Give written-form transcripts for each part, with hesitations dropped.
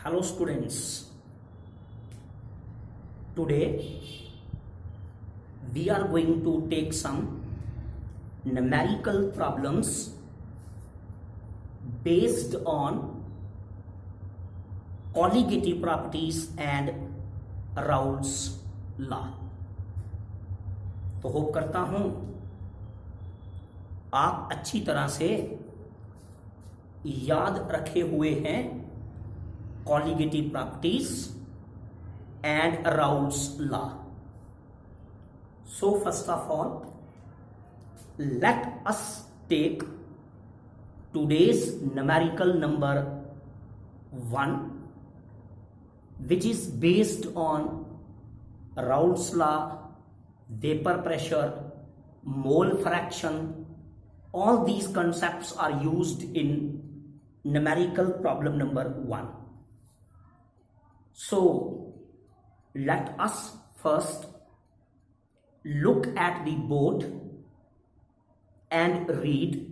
Hello students, today we are going to take some numerical problems based on colligative properties and Raoult's law. तो hope करता हूं आप अच्छी तरह से याद रखे हुए हैं colligative properties and Raoult's law. So first of all, let us take today's numerical number 1, which is based on Raoult's law, vapor pressure, mole fraction. All these concepts are used in numerical problem number 1. So let us first look at the board and read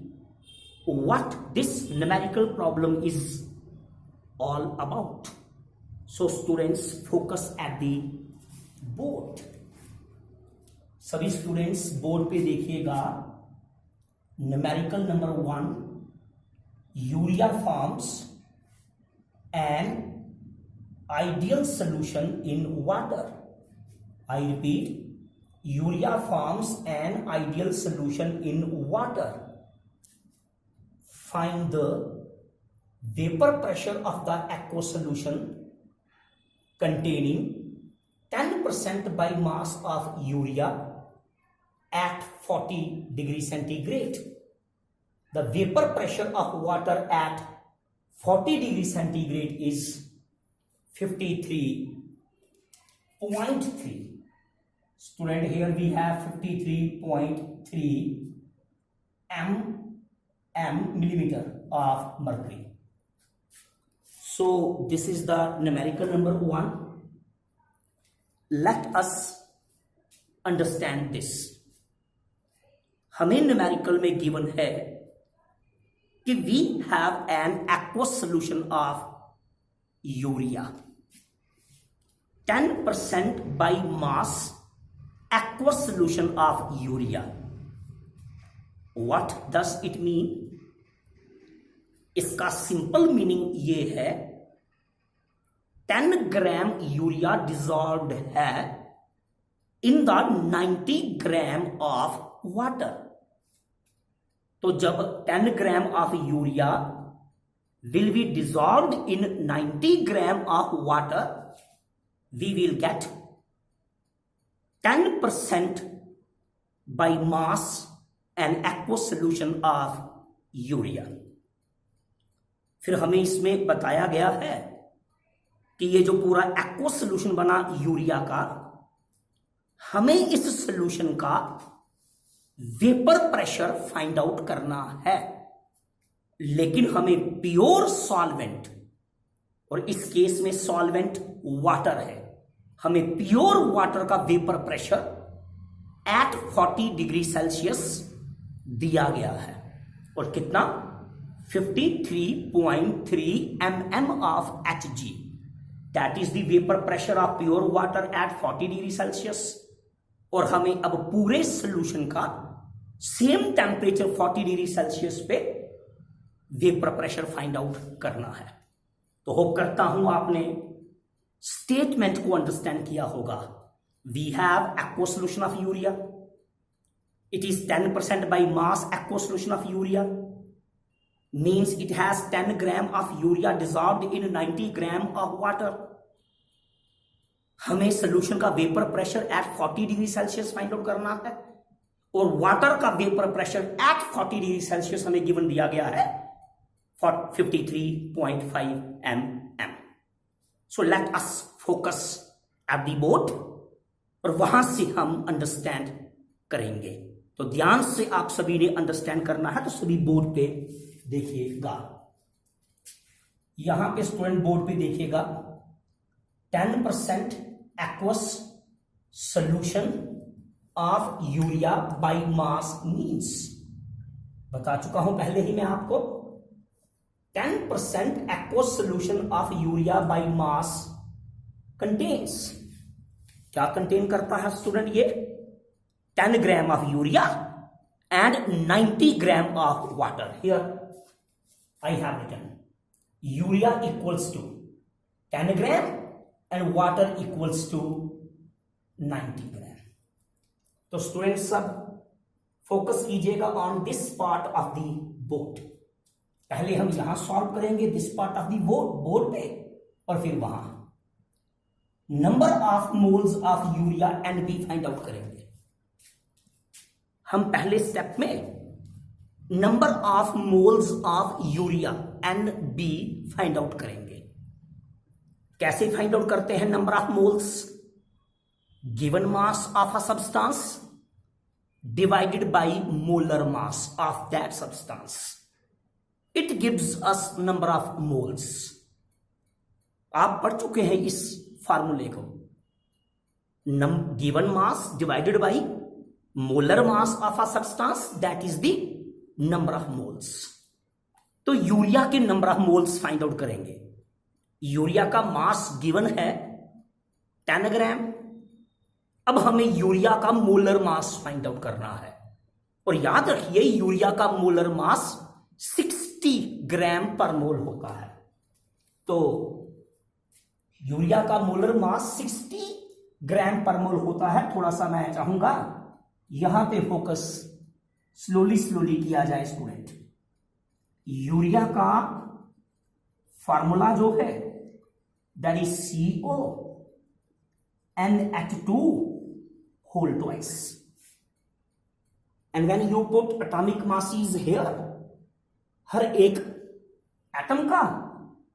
what this numerical problem is all about. So students, focus at the board. सभी students board पे देखिएगा. numerical number 1, urea forms an ideal solution in water. I repeat, urea forms an ideal solution in water. Find the vapor pressure of the aqueous solution containing 10% by mass of urea at 40 degrees centigrade. The vapor pressure of water at 40 degrees centigrade is 53.3. Student, here we have 53.3 millimeter of mercury. So this is the numerical number 1. Let us understand this. हमें numerical में given है कि we have an aqueous solution of urea. 10% by mass aqueous solution of urea. What does it mean? इसका simple meaning ये है 10 gram urea dissolved है in the 90 gram of water. तो जब 10 gram of urea will be dissolved in 90 gram of water, we will get 10% by mass an aqueous solution of urea. फिर हमें इसमें बताया गया है कि ये जो पूरा aqueous solution बना यूरिया का, हमें इस solution का वेपर प्रेशर फाइंड आउट करना है. लेकिन हमें प्योर सॉल्वेंट, और इस केस में सॉल्वेंट वाटर है, हमें प्योर वाटर का vapour pressure at 40 degree Celsius दिया गया है. और कितना? 53.3 mm of Hg. That is the vapour pressure of pure water at 40 degree Celsius. और हमें अब पूरे सोल्यूशन का सेम टेम्परेचर 40 डिग्री सेल्सियस पे वेपर प्रेशर फाइंड आउट करना है. तो होप करता हूं आपने स्टेटमेंट को अंडरस्टैंड किया होगा. We have aqueous solution of urea. It is 10% by mass aqueous solution of urea. Means it has 10 gram of urea dissolved in 90 gram of water. हमें सोल्यूशन का vapour pressure at 40 degree Celsius find out करना है. और water का vapour pressure at 40 degree Celsius हमें given दिया गया है 53.5 mm. So let us focus at the board, और वहां से हम अंडरस्टैंड करेंगे. तो ध्यान से आप सभी ने अंडरस्टैंड करना है. तो सभी बोर्ड पे देखिएगा. यहां पे स्टूडेंट बोर्ड पे देखिएगा 10% aqueous solution of urea by mass means. बता चुका हूं पहले ही मैं आपको. 10% aqueous solution of urea by mass contains, क्या कंटेन करता है स्टूडेंट? ये 10 gram of urea and 90 gram of water. Here I have written urea equals to 10 gram and water equals to 90 gram. तो स्टूडेंट्स सब फोकस कीजिएगा on this part of the board. पहले हम यहां सॉल्व करेंगे this part of the board पे, और फिर वहां number of moles of urea and B find out करेंगे. हम पहले स्टेप में number of moles of urea and B find out करेंगे. कैसे फाइंड आउट करते हैं number of moles? Given mass of a substance divided by molar mass of that substance. It gives us number of moles. आप पढ़ चुके हैं इस फार्मूले को. Given mass divided by molar mass of a substance, that is the number of moles. तो urea के number of moles find out करेंगे. यूरिया का मास गिवन है 10 ग्राम. अब हमें यूरिया का मोलर मास फाइंड आउट करना है, और याद रखिए यूरिया का मोलर मास 60 ग्राम पर मोल होता है. तो यूरिया का मोलर मास 60 ग्राम पर मोल होता है. थोड़ा सा मैं चाहूंगा यहां पे फोकस स्लोली किया जाए स्टूडेंट. यूरिया का फार्मूला जो है that is CONH2 whole twice, and when you put atomic masses here, हर एक एटम का,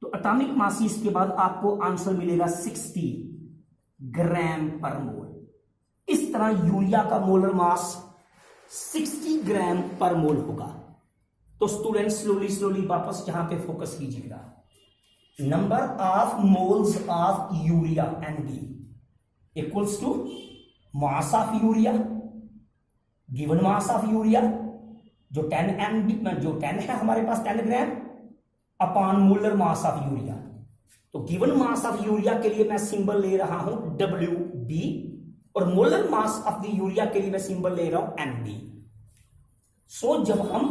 तो एटॉमिक मासिस के बाद आपको आंसर मिलेगा 60 ग्राम पर मोल. इस तरह यूरिया का मोलर मास 60 ग्राम पर मोल होगा. तो स्टूडेंट स्लोली वापस यहां पे फोकस कीजिएगा. Number of moles of urea and B equals to mass of urea, given mass of urea जो 10 है हमारे पास 10 gram, upon molar mass of urea. तो गिवन मास ऑफ यूरिया के लिए मैं सिंबल ले रहा हूं WB, और molar mass of the urea के लिए मैं सिंबल ले रहा हूं MB. सो जब हम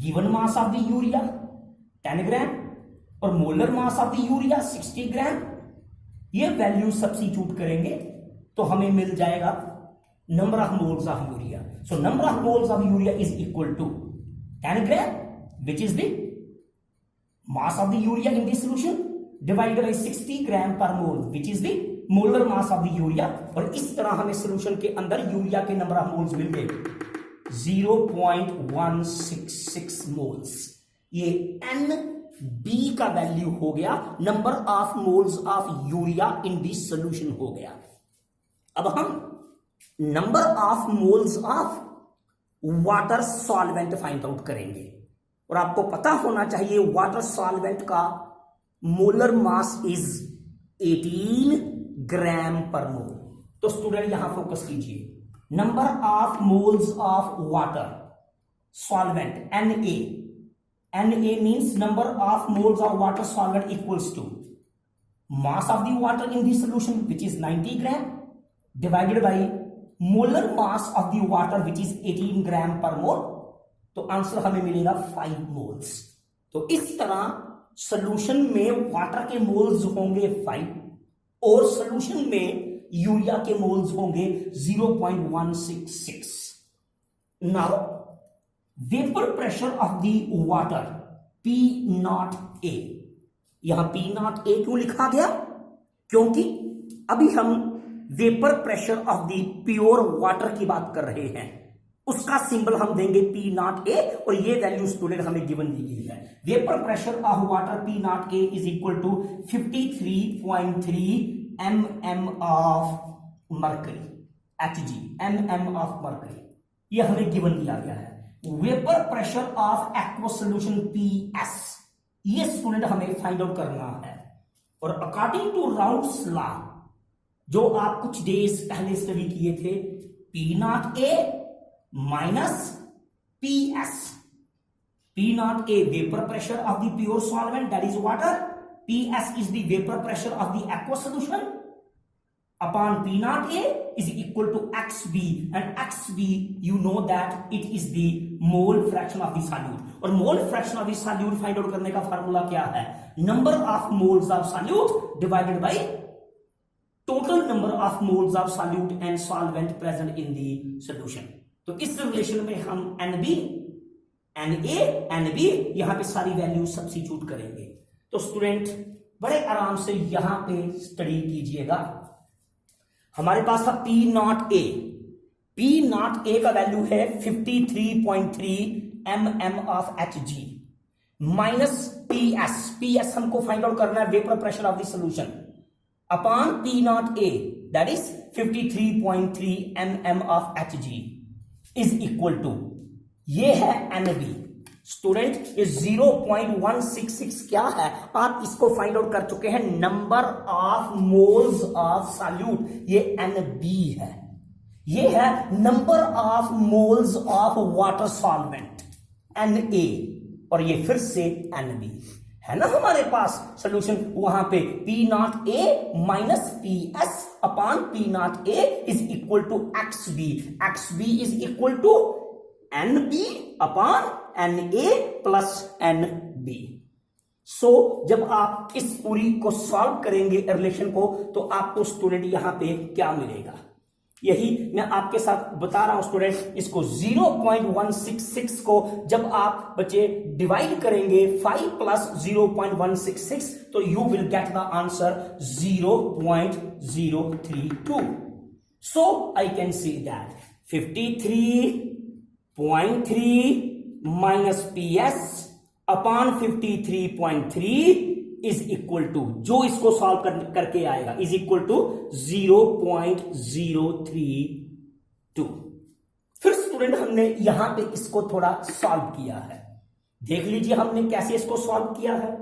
given mass of the urea 10 gram और molar mass of the urea 60 gram, ये वैल्यू सब्स्टिट्यूट करेंगे तो हमें मिल जाएगा number of moles of urea. So number of moles of urea is equal to 10 gram which is the mass of the urea in this solution divided by 60 gram per mole which is the molar mass of the urea. और इस तरह हमें solution के अंदर urea के number of moles मिल गए 0.166 moles. ये NB का वैल्यू हो गया, number of moles of urea in this solution हो गया. अब हम number of moles of water solvent find out करेंगे. और आपको पता होना चाहिए वाटर सॉल्वेंट का molar mass is 18 gram per मोल. तो स्टूडेंट यहां फोकस कीजिए. Number of moles of water solvent Na means number of moles of water solvent equals to mass of the water in the solution which is 90 gram divided by molar mass of the water which is 18 gram per mole. तो answer हमें मिलेगा 5 moles. तो इस तरह solution में water के moles होंगे 5 और सॉल्यूशन में यूरिया के मोल्स होंगे 0.166. Now vapour pressure of the water P0A. यहां P0A क्यों लिखा गया? क्योंकि अभी हम vapour pressure of the pure water की बात कर रहे हैं. उसका सिंबल हम देंगे P0A, और ये वैल्यू स्टूडेंट हमें गिवन दी गई है. Vapour pressure of water P0A is equal to 53.3 mm of mercury, Hg, mm of mercury. ये हमें गिवन दिया गया है. Vapour pressure of aqueous solution PS, ये स्टूडेंट हमें फाइंड आउट करना है. और अकॉर्डिंग टू राउल्स लॉ जो आप कुछ डेज पहले स्टडी किए थे, P0A minus PS, P naught A vapor pressure of the pure solvent, that is water. PS is the vapor pressure of the aqueous solution upon P naught A is equal to XB, and XB you know that it is the mole fraction of the solute. और mole fraction of the solute find out करने का formula क्या है? Number of moles of solute divided by total number of moles of solute and solvent present in the solution. तो इस relation में हम NB, NA, NB यहां पे सारी वैल्यू सब्स्टिट्यूट करेंगे. तो स्टूडेंट बड़े आराम से यहां पे स्टडी कीजिएगा. हमारे पास था P not A. P not A का वैल्यू है 53.3 mm of Hg minus PS हमको फाइंड आउट करना है vapour pressure of the solution upon P not A, that is 53.3 mm of Hg is equal to, ये है NB. Student ये 0.166 क्या है? आप इसको फाइंड आउट कर चुके हैं, number of moles of solute. ये NB है. ये है number of moles of water solvent Na, और ये फिर से NB है ना हमारे पास सॉल्यूशन. वहां पे P not A minus PS upon P not A is equal to XB. XB is equal to NB upon Na plus NB. So जब आप इस पूरी को सॉल्व करेंगे रिलेशन को, तो आपको स्टूडेंट यहां पे क्या मिलेगा, यही मैं आपके साथ बता रहा हूं स्टूडेंट. इसको 0.166 को जब आप बच्चे डिवाइड करेंगे 5 प्लस 0.166, तो you will get the answer 0.032. So I can see that 53.3 minus PS upon 53.3 is equal to, जो इसको सॉल्व करके आएगा, इज इक्वल टू 0.032. फिर स्टूडेंट हमने यहां पे इसको थोड़ा सॉल्व किया है. देख लीजिए हमने कैसे इसको सॉल्व किया है.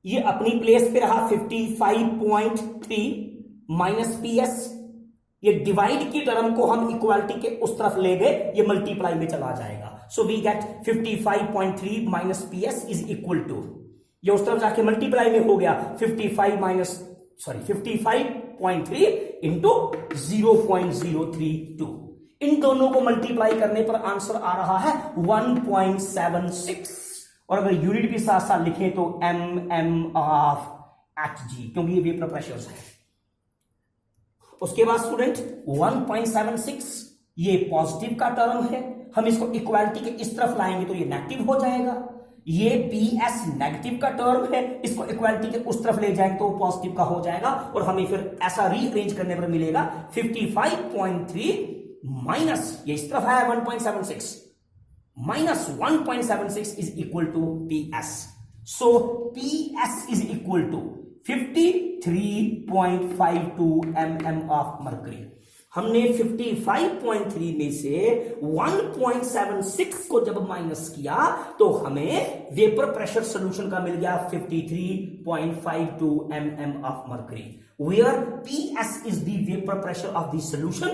ये अपनी प्लेस पे रहा 55.3 माइनस PS. ये डिवाइड की टर्म को हम इक्वालिटी के उस तरफ ले गए, ये मल्टीप्लाई में चला जाएगा. So we get 55.3 minus PS is equal to, ये उस तरफ जाके मल्टीप्लाई में हो गया 55.3 इंटू 0.032. इन दोनों को मल्टीप्लाई करने पर आंसर आ रहा है 1.76, और अगर यूनिट भी साथ साथ लिखें तो mm ऑफ Hg, क्योंकि ये वेपर प्रेशर है. उसके बाद स्टूडेंट 1.76 ये पॉजिटिव का टर्म है, हम इसको इक्वालिटी के इस तरफ लाएंगे तो ये नेगेटिव हो जाएगा. ये PS नेगेटिव का टर्म है, इसको इक्वालिटी के उस तरफ ले जाएंगे तो पॉजिटिव का हो जाएगा, और हमें फिर ऐसा रीअरेंज करने पर मिलेगा 55.3 माइनस, ये इस तरफ है 1.76 minus 1.76 is equal to PS. So PS is equal to 53.52 mm of mercury. हमने 55.3 में से 1.76 को जब माइनस किया तो हमें वेपर प्रेशर सॉल्यूशन का मिल गया 53.52 mm of mercury, where PS is the vapour pressure of the solution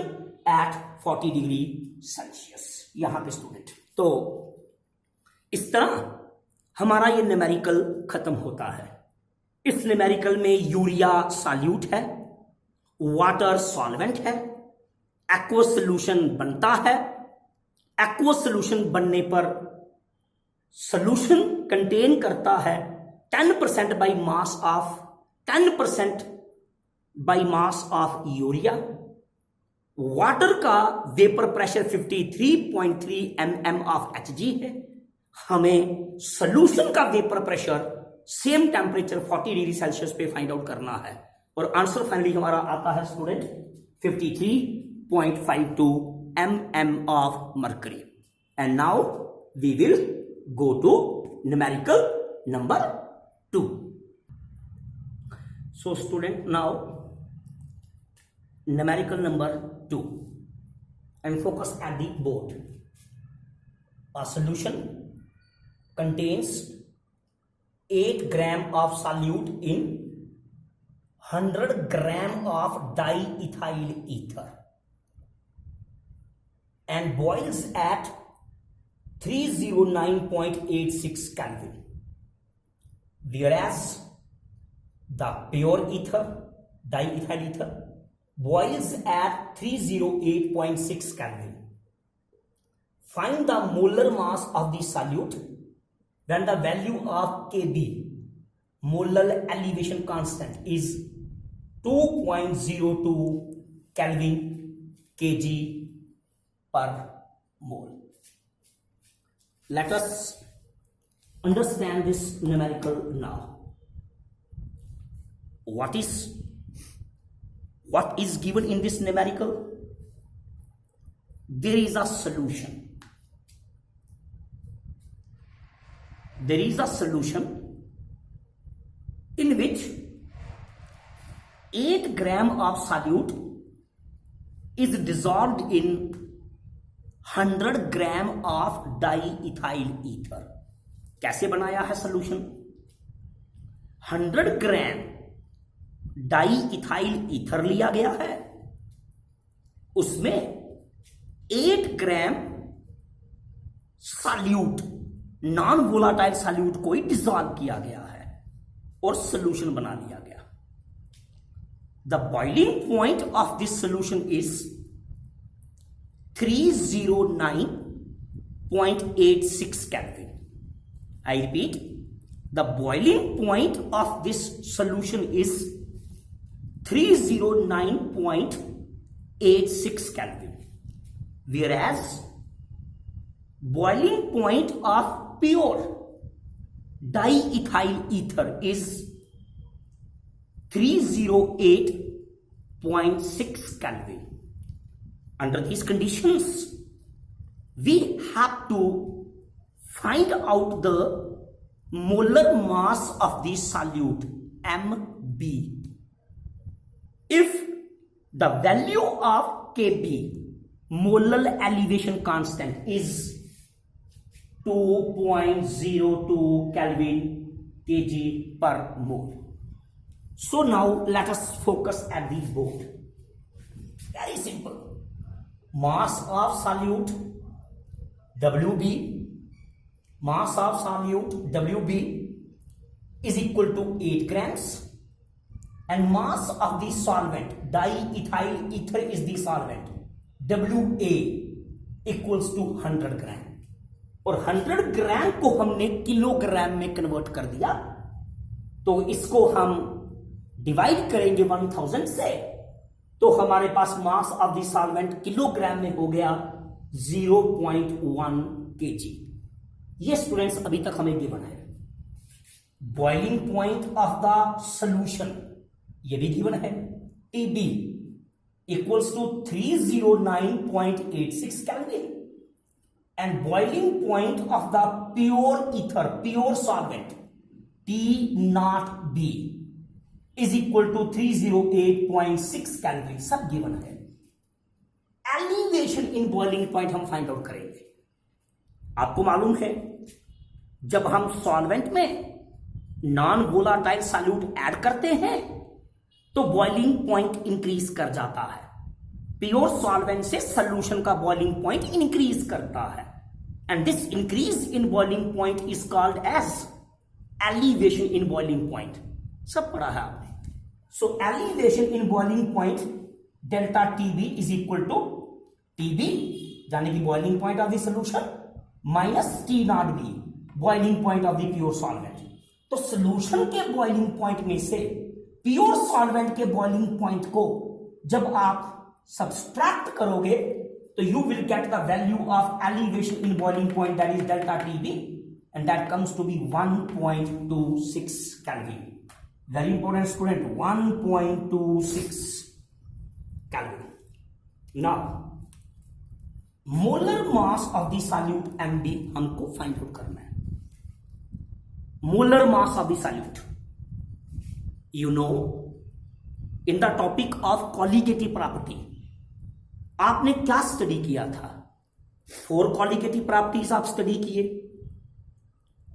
at 40 degree Celsius. यहां पे स्टूडेंट, तो इस तरह हमारा ये न्यूमेरिकल खत्म होता है. इस न्यूमेरिकल में यूरिया सॉल्यूट है, वाटर सॉल्वेंट है, एक्वस सॉल्यूशन बनता है. एक्वस सॉल्यूशन बनने पर सॉल्यूशन कंटेन करता है 10% by mass of 10% by mass of urea. Water का vapour pressure 53.3 mm of Hg है. हमें सॉल्यूशन का vapour pressure same temperature 40 degree Celsius पे फाइंड आउट करना है, और आंसर फाइनली हमारा आता है student 53.52 mm of mercury. And now we will go to numerical number 2. So student, now numerical number 2, and focus at the board. A solution contains 8 gram of solute in 100 gram of diethyl ether and boils at 309.86 Kelvin, whereas the pure ether, diethyl ether, boils at 308.6 Kelvin. Find the molar mass of the solute when the value of Kb, molar elevation constant, is 2.02 Kelvin kg per mole. Let us understand this numerical now. What is given in this numerical? There is a solution. There is a solution in which 8 gram of solute is dissolved in 100 gram of diethyl ether. कैसे बनाया है solution? 100 ग्राम diethyl ether लिया गया है, उसमें 8 ग्राम solute, non volatile solute को ही dissolve किया गया है और सॉल्यूशन बना लिया गया. The boiling point of this solution is 309.86 Kelvin. I repeat, the boiling point of this solution is 309.86 Kelvin, whereas boiling point of pure diethyl ether is 308.6 Kelvin. Under these conditions, we have to find out the molar mass of the solute Mb. If the value of Kb, molar elevation constant, is 2.02 Kelvin kg per mole. So now let us focus at these both. Very simple. Mass of solute Wb, mass of solute Wb is equal to 8 grams, and mass of the solvent, diethyl ether is the solvent, Wa equals to 100 ग्राम. और 100 ग्राम को हमने kilogram में convert कर दिया, तो इसको हम divide करेंगे 1000 से, तो हमारे पास mass of the solvent kilogram में हो गया 0.1 kg. ये स्टूडेंट्स अभी तक हमें गिवन है. Boiling point of the solution ये भी गिवन है, Tb equals to 309.86 Kelvin, and boiling point of the pure ether, pure solvent, T0b is equal to 308.6 Kelvin. सब गिवन है. एलिवेशन इन बॉइलिंग पॉइंट हम फाइंड आउट करेंगे. आपको मालूम है, जब हम सॉल्वेंट में नॉन वोलाटाइल सॉल्यूट ऐड करते हैं तो बॉइलिंग पॉइंट इंक्रीज कर जाता है. प्योर सॉल्वेंट से सॉल्यूशन का बॉइलिंग पॉइंट इंक्रीज करता है, and this increase in boiling point is called as elevation in boiling point. सब पढ़ा है आपने. So elevation in boiling point delta Tb is equal to Tb यानी कि boiling point of the solution minus T0b boiling point of the pure solvent. तो solution के boiling point में से प्योर सॉल्वेंट के बॉइलिंग पॉइंट को जब आप सब्सट्रैक्ट करोगे तो you will get the value of elevation in boiling point, that is delta Tb, and that comes to be 1.26 Kelvin. Very important student, 1.26 Kelvin. Now, molar mass of the solute Mb हमको find out करना है. Molar mass of the solute. You know, in the topic of colligative property, आपने क्या study किया था? 4 colligative properties आप study किए,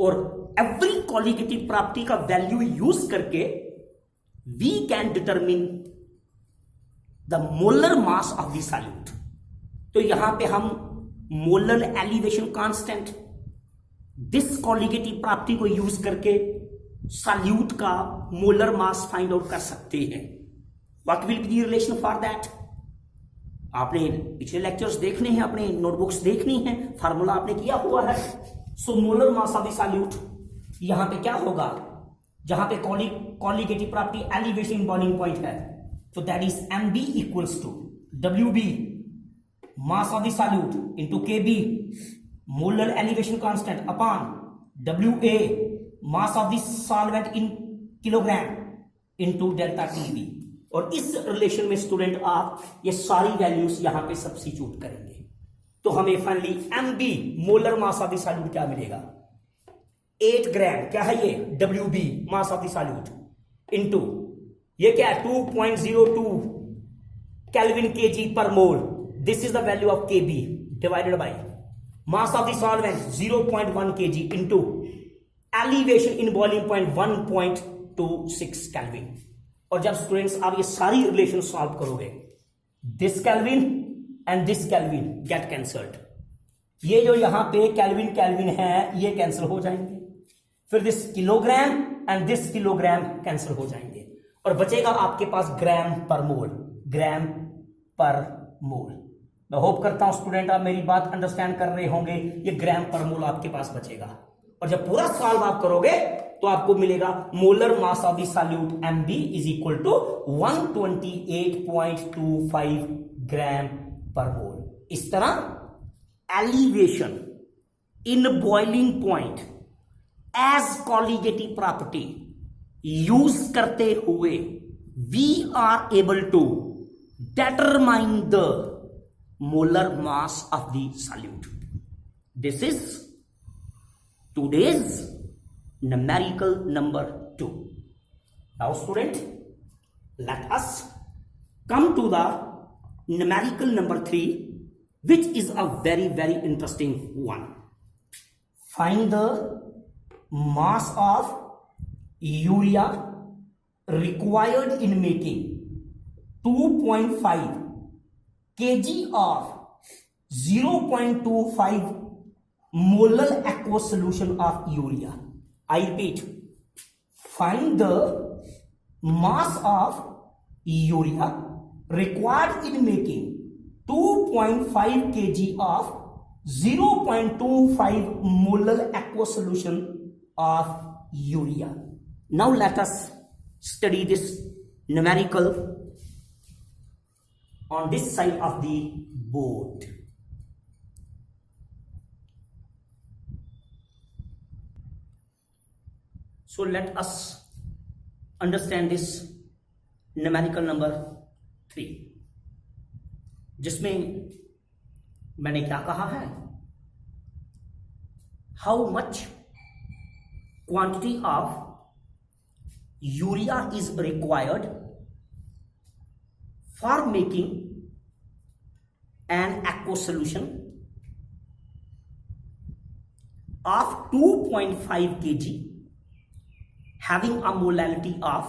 और एवरी कॉलिगेटिव प्रॉपर्टी का वैल्यू यूज करके we can determine the molar mass of the solute. तो यहां पे हम molar elevation constant. This colligative property को यूज करके सॉल्यूट का मोलर मास फाइंड आउट कर सकते हैं। What will be the relation for that? आपने पिछले लेक्चर्स देखने हैं, अपने नोटबुक्स देखनी है, फार्मूला आपने किया हुआ है। So molar mass of the solute यहां पे क्या होगा, जहां पे colligative property elevation in boiling point है, तो that is M B equals to W B mass of the solute into K B molar elevation constant upon W A mass of the solvent in kilogram into delta T B. और इस relation में student आप ये सारी values यहां पे substitute करेंगे, तो हमें finally M B molar mass of the solute क्या मिलेगा, 8 ग्राम, क्या है ये, W B mass of the solute into ये क्या है 2.02 केल्विन केजी पर mole. This is the value of K B divided by mass of the solvent 0.1 KG into elevation in boiling point 1.26 kelvin. और जब students आप ये सारी relation solve करोगे, this kelvin and this kelvin get cancelled, ये जो यहां पे केल्विन केल्विन है ये कैंसिल हो जाएंगे, फिर this kilogram and this kilogram cancel हो जाएंगे और बचेगा आपके पास ग्राम पर मोल, ग्राम पर मोल। मैं होप करता हूं स्टूडेंट आप मेरी बात अंडरस्टैंड कर रहे होंगे, ये ग्राम पर मोल आपके पास बचेगा। और जब पूरा सॉल्व आप करोगे तो आपको मिलेगा molar mass of the solute M B is equal to 128.25 gram per mole. इस तरह elevation in boiling point as colligative property use करते हुए we are able to determine the molar mass of the solute. This is today's numerical number 2. Now student, let us come to the numerical number 3, which is a very very interesting one. Find the mass of urea required in making 2.5 kg of 0.25 molar aqueous solution of urea. I repeat, find the mass of urea required in making 2.5 kg of 0.25 molar aqueous solution of urea. Now let us study this numerical on this side of the board. So let us understand this numerical number 3, जिसमें मैंने क्या कहा है, how much quantity of urea is required for making an aqueous solution of 2.5 kg having a molality of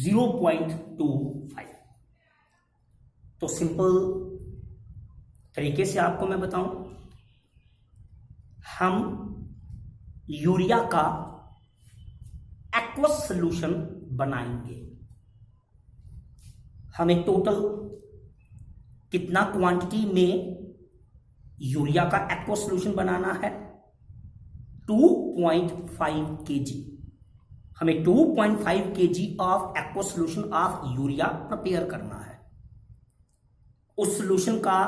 0.25। तो simple तरीके से आपको मैं बताऊं, हम यूरिया का एक्वस सॉल्यूशन बनाएंगे। हमें टोटल कितना क्वांटिटी में यूरिया का एक्वस सॉल्यूशन बनाना है, 2.5 kg। हमें 2.5 kg of aqueous solution of urea prepare करना है। उस सॉल्यूशन का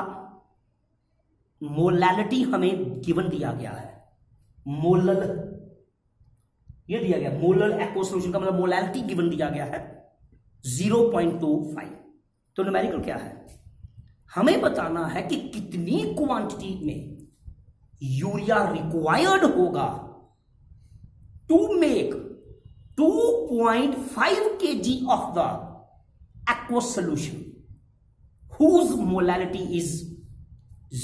मोलैलिटी हमें गिवन दिया गया है, मोलल ये दिया गया, मोलर एक्वस सॉल्यूशन का मतलब मोलैलिटी गिवन दिया गया है 0.25। तो न्यूमेरिकल क्या है, हमें बताना है कि कितनी क्वांटिटी में यूरिया रिक्वायर्ड होगा to make 2.5 kg of the aqueous solution whose molality is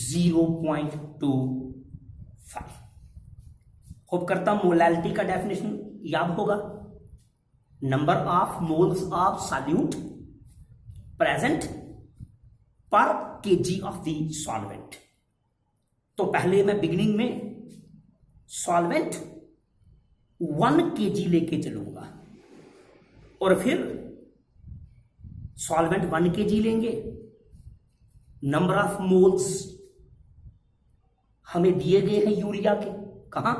0.25। Hope करता हूं मोलैलिटी का डेफिनेशन याद होगा, number of moles of solute present per KG of the solvent. तो पहले मैं बिगिनिंग में सॉल्वेंट 1 केजी लेके चलूंगा और फिर सॉल्वेंट 1 केजी लेंगे। नंबर ऑफ मोल्स हमें दिए गए हैं यूरिया के, कहां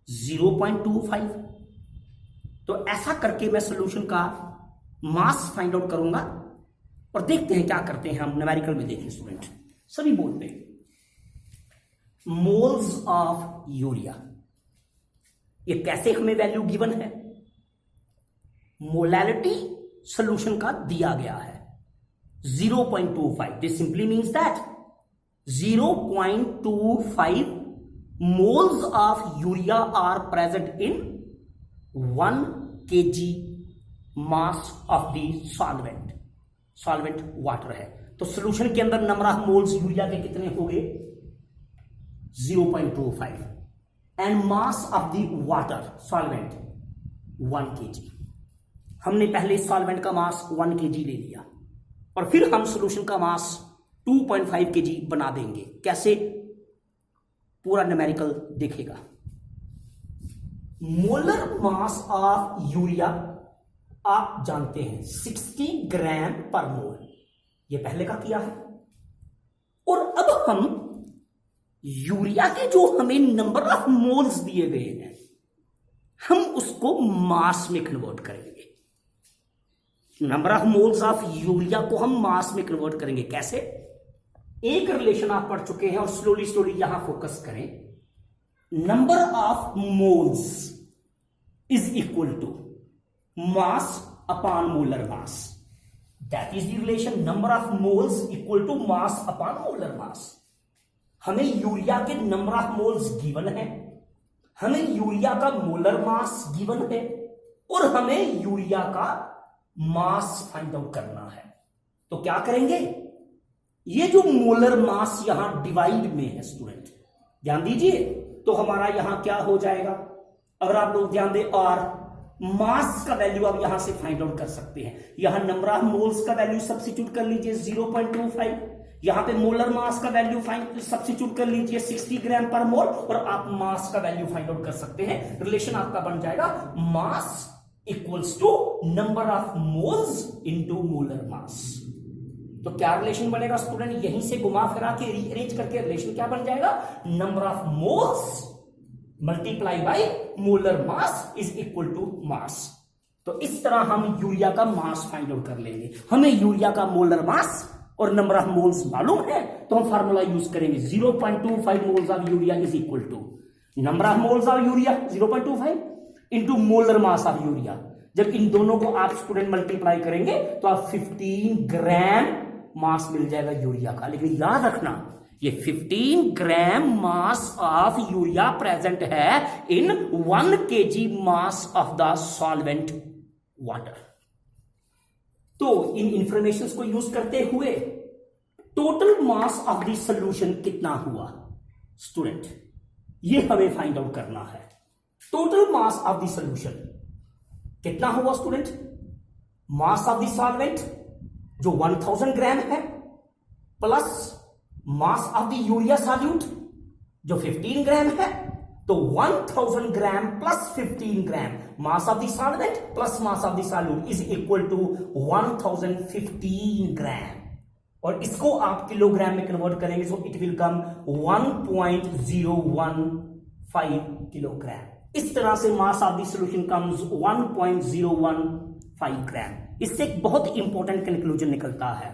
0.25। तो ऐसा करके मैं सॉल्यूशन का मास फाइंड आउट करूंगा और देखते हैं क्या करते हैं हम। न्यूमेरिकल में देखें स्टूडेंट, सभी बोर्ड पे मोल्स ऑफ यूरिया, ये कैसे हमें वैल्यू गिवन है, मोलैलिटी सॉल्यूशन का दिया गया है 0.25। This simply means that 0.25 moles of urea are present in 1 kg mass of the solvent। Solvent water है तो सॉल्यूशन के अंदर नंबर ऑफ मोल्स यूरिया के कितने हो गए 0.25 and mass of the water solvent 1 kg। हमने पहले सॉल्वेंट का मास 1 kg ले लिया और फिर हम सॉल्यूशन का मास 2.5 kg बना देंगे। कैसे, पूरा न्यूमेरिकल देखेगा। मोलर मास ऑफ यूरिया आप जानते हैं 60 ग्राम पर मोल, ये पहले का किया है। और अब हम यूरिया के जो हमें नंबर ऑफ मोल्स दिए गए हैं हम उसको मास में कन्वर्ट करेंगे। Number of moles of urea को हम मास में कन्वर्ट करेंगे। कैसे, एक रिलेशन आप पढ़ चुके हैं और स्लोली स्लोली यहां फोकस करें। Number of moles is equal to mass upon molar mass. That is the relation, number of moles equal to mass upon molar mass. हमें यूरिया के नंबर ऑफ मोल्स गिवन है, हमें urea का molar mass given है और हमें urea का मास find out करना है। तो क्या करेंगे, ये जो मोलर मास यहां डिवाइड में है स्टूडेंट, ध्यान दीजिए, तो हमारा यहां क्या हो जाएगा, अगर आप लोग ध्यान दें, और मास का वैल्यू आप यहां से फाइंड आउट कर सकते हैं। यहां नंबर ऑफ मोल्स का वैल्यू सब्स्टिट्यूट कर लीजिए 0.25, यहां पे मोलर मास का वैल्यू सब्स्टिट्यूट कर लीजिए 60 ग्राम पर मोल और आप मास का वैल्यू फाइंड आउट कर सकते हैं। रिलेशन आपका बन जाएगा mass equals to number of moles into molar mass. तो क्या रिलेशन बनेगा स्टूडेंट, यहीं से घुमा फिरा के रीअरेंज करके रिलेशन क्या बन जाएगा, number of moles multiply by molar mass is equal to mass. तो इस तरह हम यूरिया का मास फाइंड आउट कर लेंगे। हमें यूरिया का मोलर मास और नंबर ऑफ मोल्स मालूम है तो हम फार्मूला यूज करेंगे 0.25 moles of urea is equal to number of moles of urea 0.25 into molar mass of urea. जब इन दोनों को आप स्टूडेंट मल्टीप्लाई करेंगे तो आप 15 ग्राम मास मिल जाएगा यूरिया का। लेकिन याद रखना ये 15 ग्राम मास ऑफ यूरिया प्रेजेंट है इन 1 kg mass of the solvent water. तो इन इंफॉर्मेशंस को यूज करते हुए total mass of the solution कितना हुआ स्टूडेंट, ये हमें फाइंड आउट करना है। Total mass of the solution कितना हुआ student, mass of the solvent जो 1000 ग्राम है plus mass of the urea solute जो 15 ग्राम है, तो 1000 gram plus 15 gram mass of the solvent plus mass of the solute is equal to 1015 gram. और इसको आप किलोग्राम में कन्वर्ट करेंगे so it will come 1.015 kilogram. इस तरह से mass of the solution comes 1.015 gram. इससे एक बहुत इंपॉर्टेंट कंक्लूजन निकलता है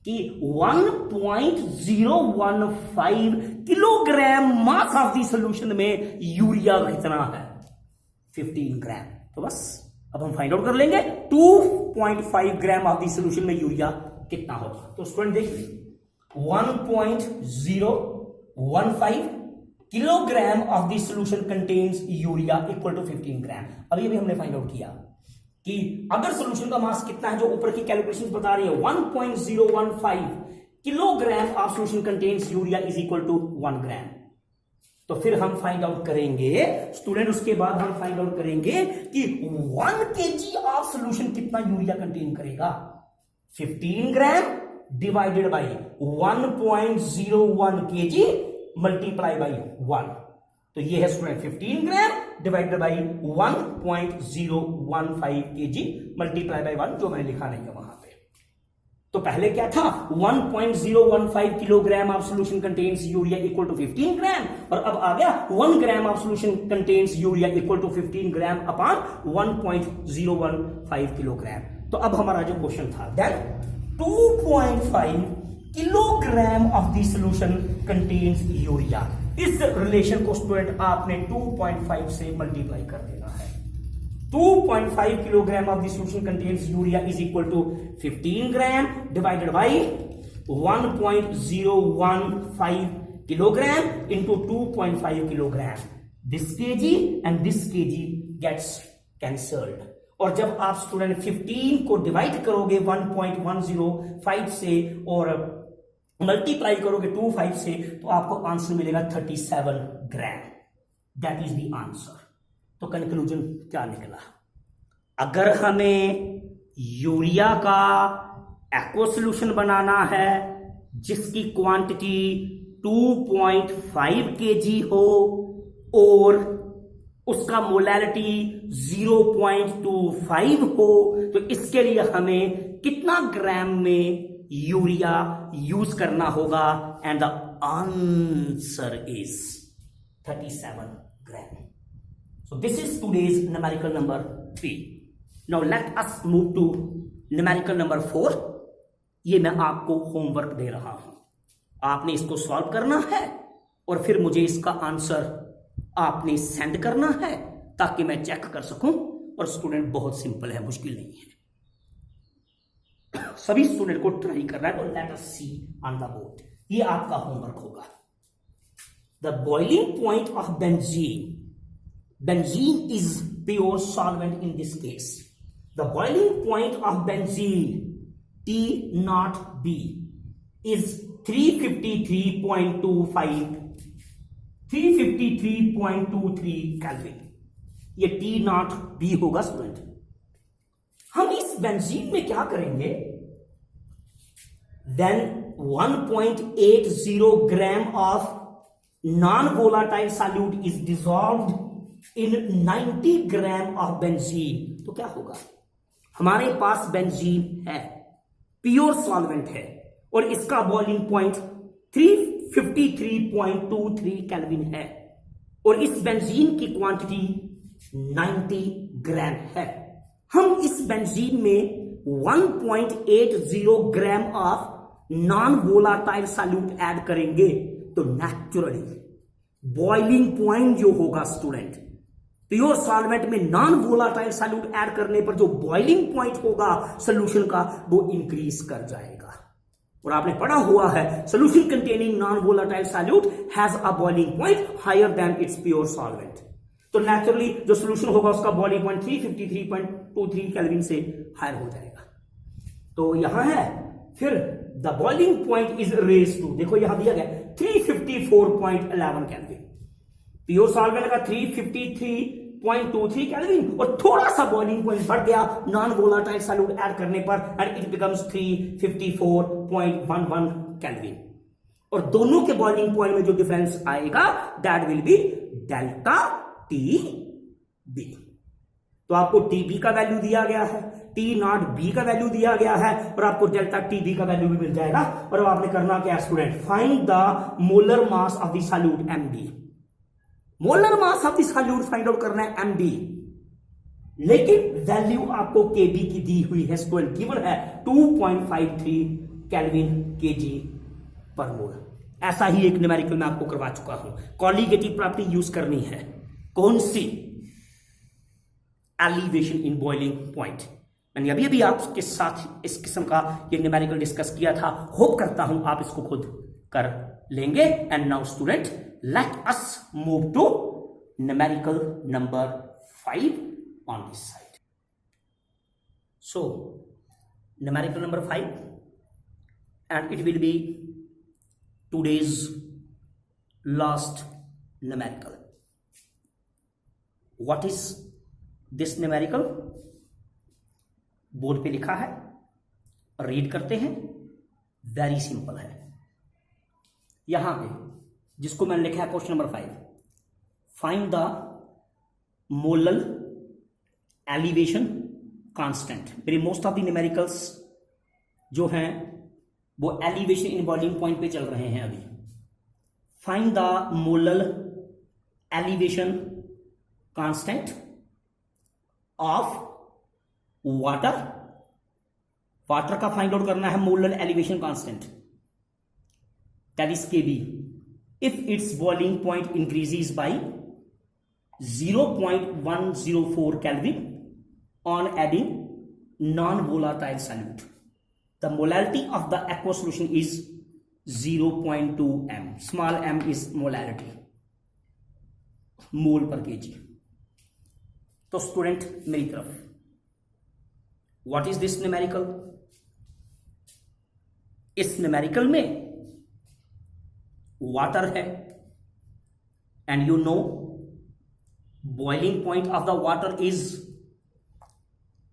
कि 1.015 kilogram mass of the solution में यूरिया कितना है 15 ग्राम। तो बस अब हम फाइंड आउट कर लेंगे 2.5 ग्राम ऑफ द सॉल्यूशन में यूरिया कितना होगा। तो स्टूडेंट देखिए 1.015 kilogram of the solution contains urea equal to 15 gram. अभी अभी हमने फाइंड आउट किया कि अगर सॉल्यूशन का मास कितना है, जो ऊपर की कैलकुलेशंस बता रही है 1.015 kilogram of solution contains urea is equal to 1 gram. तो फिर हम फाइंड आउट करेंगे स्टूडेंट, उसके बाद हम फाइंड आउट करेंगे कि 1 kg ऑफ सॉल्यूशन कितना यूरिया कंटेन करेगा, 15 gram divided by 1.01 kg multiply by 1। तो ये है student 15 gram divided by 1.015 kg multiply by 1, जो मैंने लिखा नहीं है वहां पे। तो पहले क्या था, 1.015 kilogram of solution contains urea equal to 15 gram, और अब आ गया 1 gram of solution contains urea equal to 15 gram upon 1.015 kilogram. तो अब हमारा जो क्वेश्चन था, then 2.5 kilogram of the solution contains urea. इस रिलेशन को स्टूडेंट आपने 2.5 से मल्टीप्लाई कर देना है। 2.5 kilogram of the solution contains urea is equal to 15 gram divided by 1.015 kilogram into 2.5 kilogram. This KG and this KG gets cancelled, और जब आप स्टूडेंट 15 को डिवाइड करोगे 1.105 से और मल्टीप्लाई करोगे 25 से, तो आपको आंसर मिलेगा 37 gram. That is the answer. तो कंक्लूजन क्या निकला, अगर हमें यूरिया का एक्वा सॉल्यूशन बनाना है जिसकी क्वांटिटी 2.5 kg हो और उसका मोलैरिटी 0.25 हो, तो इसके लिए हमें कितना ग्राम में यूरिया यूज करना होगा, and the answer is 37 gram. So this is today's numerical number 3. Now let us move to numerical number 4. ये मैं आपको होमवर्क दे रहा हूं, आपने इसको सॉल्व करना है और फिर मुझे इसका आंसर आपने सेंड करना है ताकि मैं चेक कर सकूं। और स्टूडेंट बहुत सिंपल है, मुश्किल नहीं है, सभी स्टूडेंट को ट्राई करना है। तो let us see on the board, ये आपका होमवर्क होगा। The boiling point of benzene, benzene is pure solvent in this case. The boiling point of benzene T naught B is 353.23 Kelvin। ये T naught B होगा student. हम इस benzene में क्या करेंगे, then 1.80 gram of non volatile solute is dissolved in 90 gram of benzene. तो क्या होगा, हमारे पास बेंजीन है, प्योर सॉल्वेंट है, और इसका बॉइलिंग पॉइंट 353.23 केल्विन है, और इस बेंजीन की क्वांटिटी 90 ग्राम है। हम इस बेंजीन में 1.80 gram of non volatile solute add करेंगे, तो नेचुरली बॉइलिंग पॉइंट जो होगा स्टूडेंट, प्योर सॉल्वेंट में नॉन वोलाटाइल सॉल्यूट ऐड करने पर जो बॉइलिंग पॉइंट होगा सॉल्यूशन का, वो इंक्रीज कर जाएगा। और आपने पढ़ा हुआ है, solution containing non volatile solute has a boiling point higher than its pure solvent. तो नेचुरली जो सॉल्यूशन होगा उसका बॉइलिंग पॉइंट 353.23 केल्विन से हायर हो जाएगा। तो यहां है, फिर the boiling point is raise to, देखो यहां दिया गया 354.11 केल्विन। प्योर सॉल्वेंट का 353.23 केल्विन, और थोड़ा सा बॉइलिंग पॉइंट बढ़ गया नॉन वोलाटाइल सॉल्यूट ऐड करने पर, एंड इट बिकम्स 354.11 केल्विन। और दोनों के बॉइलिंग पॉइंट में जो डिफरेंस आएगा that will be delta T B. तो आपको टी बी का वैल्यू दिया गया है, टी नॉट बी का वैल्यू दिया गया है, और आपको डेल्टा टी बी का वैल्यू भी मिल जाएगा। और अब आपने करना क्या student, find the molar mass of the solute M B. Molar mass of the solute find out करना है एम बी, लेकिन वैल्यू आपको के बी की दी हुई है स्टूडेंट, गिवन है 2.53 केल्विन केजी पर मोल। ऐसा ही एक न्यूमेरिकल मैं आपको करवा चुका हूं। कॉलीगेटिव प्रॉपर्टी यूज करनी है, कौन सी, एलिवेशन इन बॉइलिंग पॉइंट। मैंने अभी अभी आपके साथ इस किस्म का ये न्यूमेरिकल डिस्कस किया था, होप करता हूं आप इसको खुद कर लेंगे। And now student let us move to numerical number 5 on this side. So numerical number 5, and it will be today's last numerical. What is this numerical? Board पे लिखा है, रीड करते हैं वेरी सिंपल है। यहां पे जिसको मैंने लिखा है question number 5, find the molal elevation constant. मेरे मोस्ट ऑफ द न्यूमेरिकल्स जो हैं वो एलिवेशन इन बॉइलिंग पॉइंट पे चल रहे हैं अभी। Find the molal elevation constant of water. Water का फाइंड आउट करना है molal elevation constant, that is Kb, if it's boiling point increases by 0.104 Kelvin on adding non-volatile solute. The molality of the aqueous solution is 0.2 m. Small m is molality, mole पर kg। तो student मेरी तरफ, what is this numerical? इस numerical में water है and you know boiling point of the water is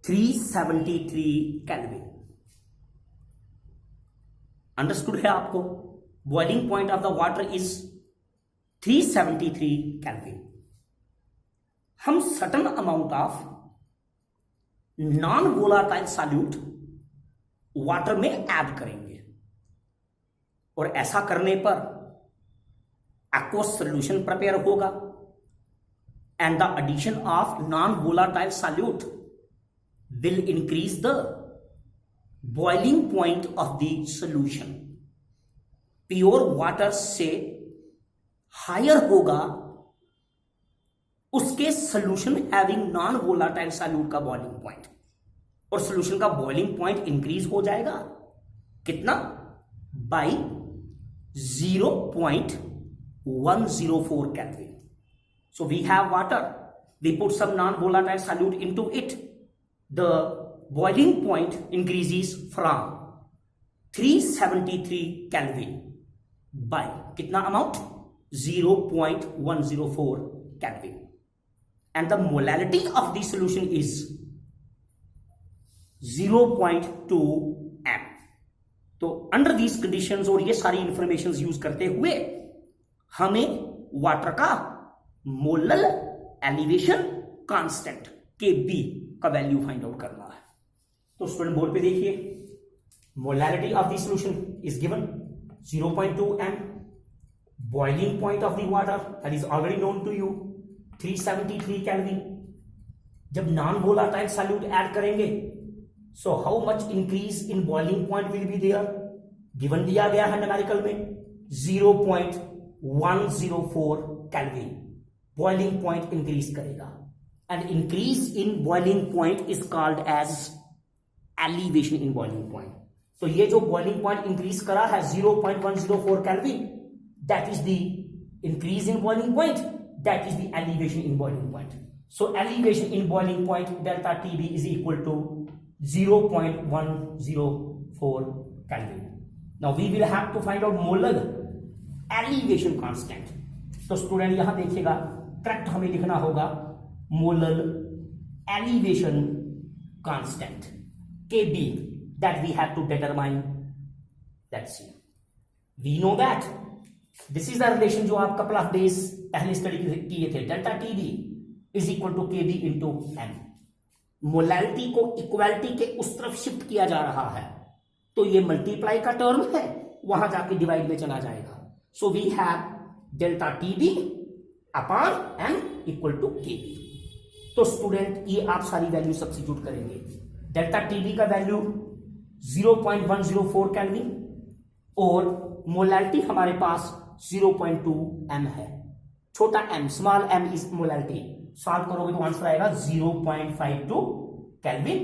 373 kelvin. Understood है आपको? Boiling point of the water is 373 kelvin. हम certain amount of non volatile solute water में add करेंगे और ऐसा करने पर एक्वस सॉल्यूशन प्रिपेयर होगा and the addition of non volatile solute will increase the boiling point of the solution. Pure water से higher होगा उसके solution having non volatile solute का बॉइलिंग पॉइंट, और सॉल्यूशन का बॉइलिंग पॉइंट इंक्रीज हो जाएगा कितना? By 0.104 Kelvin. So we have water, we put some non-volatile solute into it, the boiling point increases from 373 Kelvin by कितना amount? 0.104 Kelvin, and the molality of the solution is 0.2 m. तो under these conditions और ये सारी information use करते हुए हमें water का molal elevation constant Kb का वैल्यू फाइंड आउट करना है। तो स्टूडेंट बोर्ड पे देखिए, molality of the solution is given 0.2 m, boiling point of the water that is already known to you 373 Kelvin. जब नॉन वोलाटाइल सॉल्यूट ऐड करेंगे so how much increase in boiling point will be there? Given दिया गया है numerical में 0.104 Kelvin boiling point increase करेगा, and increase in boiling point is called as elevation in boiling point. तो ये जो boiling point increase करा है 0.104 Kelvin, that is the increase in boiling point, that is the elevation in boiling point. So elevation in boiling point delta TB is equal to 0.104 Kelvin. Now we will have to find out molar elevation constant. तो student यहां देखिएगा, correct हमें लिखना होगा molar elevation constant Kb that we have to determine. Let's see. We know that this is the relation जो आप couple of days पहले study किए थे, delta TB is equal to Kb into m। Molality को equality के उस तरफ shift किया जा रहा है, तो ये मल्टीप्लाई का टर्म है, वहां जाके डिवाइड में चला जाएगा। So we have delta TB upon m equal to Kb। तो स्टूडेंट ये आप सारी वैल्यू सब्स्टिट्यूट करेंगे। डेल्टा TB का वैल्यू 0.104 केल्विन और मोलैलिटी हमारे पास 0.2 m है। छोटा m, small m is molality. Solve करोगे तो आंसर आएगा 0.52 केल्विन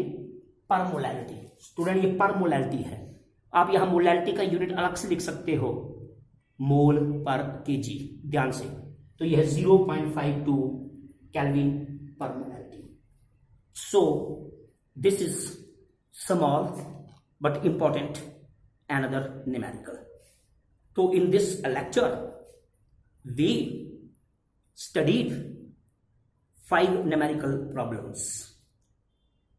पर मोलैलिटी। स्टूडेंट ये पर मोलैलिटी है, आप यहां मोलैलिटी का यूनिट अलग से लिख सकते हो, मोल पर केजी, ध्यान से। तो यह 0.52 केल्विन पर molality. So this is small but important another numerical. So in this lecture we studied 5 numerical problems.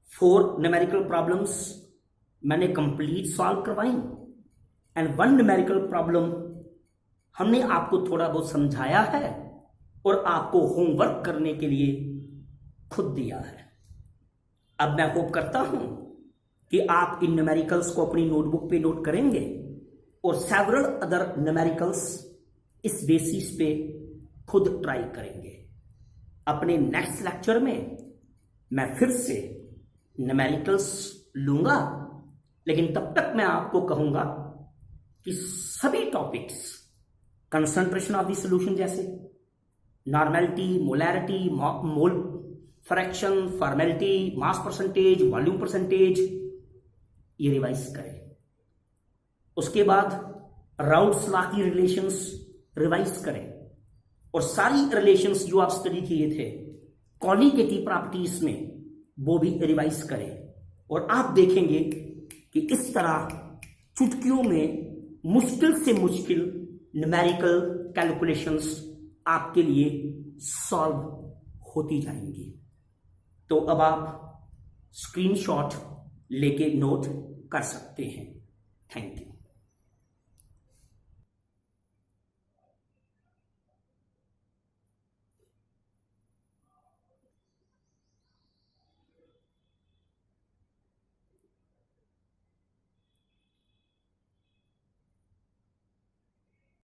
4 numerical problems मैंने कंप्लीट सॉल्व करवाई एंड वन न्यूमेरिकल प्रॉब्लम हमने आपको थोड़ा बहुत समझाया है और आपको होमवर्क करने के लिए खुद दिया है। अब मैं होप करता हूं कि आप इन न्यूमेरिकल्स को अपनी नोटबुक पे नोट करेंगे और सेवरल अदर न्यूमेरिकल्स इस बेसिस पे खुद ट्राई करेंगे। अपने नेक्स्ट लेक्चर में मैं फिर से न्यूमेरिकल्स लूंगा, लेकिन तब तक मैं आपको कहूंगा कि सभी topics concentration of the solution जैसे normality, molarity, mole fraction, formality, mass percentage, volume percentage, ये रिवाइज करें। उसके बाद राउल्ट्स लॉ की रिलेशंस रिवाइज करें और सारी रिलेशंस जो आप स्टडी किए थे क्वालिटेटिव प्रॉपर्टीज में वो भी रिवाइज करें और आप देखेंगे कि इस तरह चुटकियों में मुश्किल से मुश्किल न्यूमेरिकल कैलकुलेशंस आपके लिए सॉल्व होती जाएंगी। तो अब आप स्क्रीनशॉट लेके नोट कर सकते हैं। Thank you.